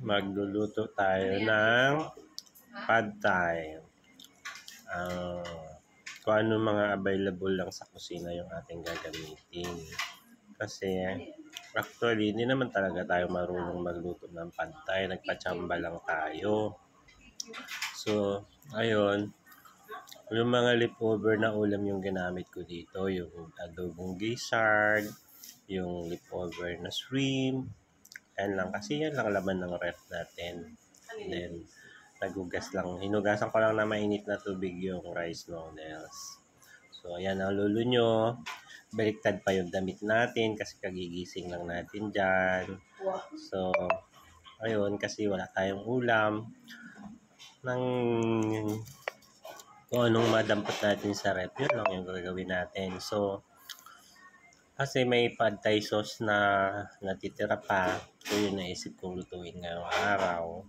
Magluluto tayo ng pad thai. Kung ano mga available lang sa kusina yung ating gagamitin. Kasi actually, hindi naman talaga tayo marunong magluto ng pad thai. Nagpatsamba lang tayo. So, ayun. Yung mga leftover na ulam yung ginamit ko dito. Yung adobong gizzard, yung leftover na shrimp. Yan lang. Kasi yan lang laman ng ref natin. And then, hinugasan ko lang na mainit na tubig yung rice noodles. So, ayan ang lulo nyo. Baliktad pa yung damit natin kasi kagigising lang natin dyan. So, ayun, kasi wala tayong ulam. Kung anong madampot natin sa rep, yun lang yung gagawin natin. So, kasi may pad thai sauce na natitira pa. So, yun naisip kong lutuin ngayong araw.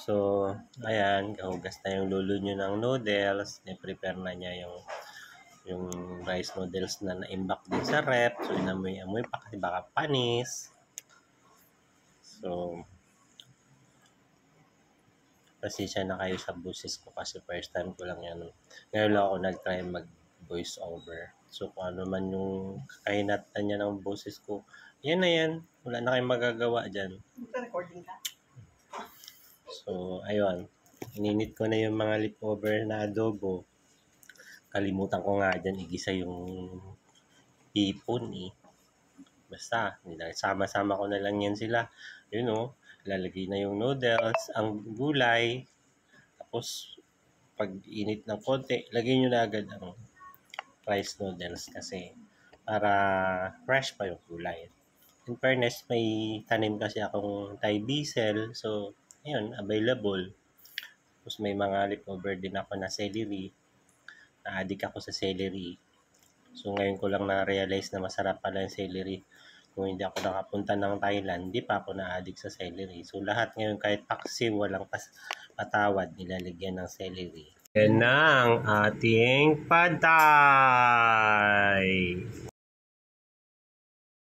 So, ayan, kahugas na yung lulo nyo ng noodles. I-prepare na niya yung rice noodles na naimbak din sa rep. So, inamoy-amoy pa kasi baka panis. So, pasensya na kayo sa boses ko kasi first time ko lang yan. Ngayon lang ako nag-try mag-voice over. So, kung ano man yung kahinatan niya ng boses ko, yan na yan. Wala na kayong magagawa dyan. Recording ka? So, ayun. Ininit ko na yung mga leftover na adobo. Kalimutan ko nga dyan igisa yung ipon eh. Basta, sama-sama ko na lang yan sila. Yun o, lalagay na yung noodles, ang gulay. Tapos, pag init ng konti, lagay nyo na agad ang rice noodles kasi para fresh pa yung gulay. In fairness, may tanim kasi akong Thai basil. So, ayun, available. Tapos may mga leftover din ako na celery. Na-addict ako sa celery. So, ngayon ko lang na-realize na masarap pala yung celery. Kung hindi ako nakapunta ng Thailand, hindi pa ako na-addict sa celery. So, lahat ngayon, kahit paksiw, walang patawad, nilalagyan ng celery. Yan na ang ating pad thai.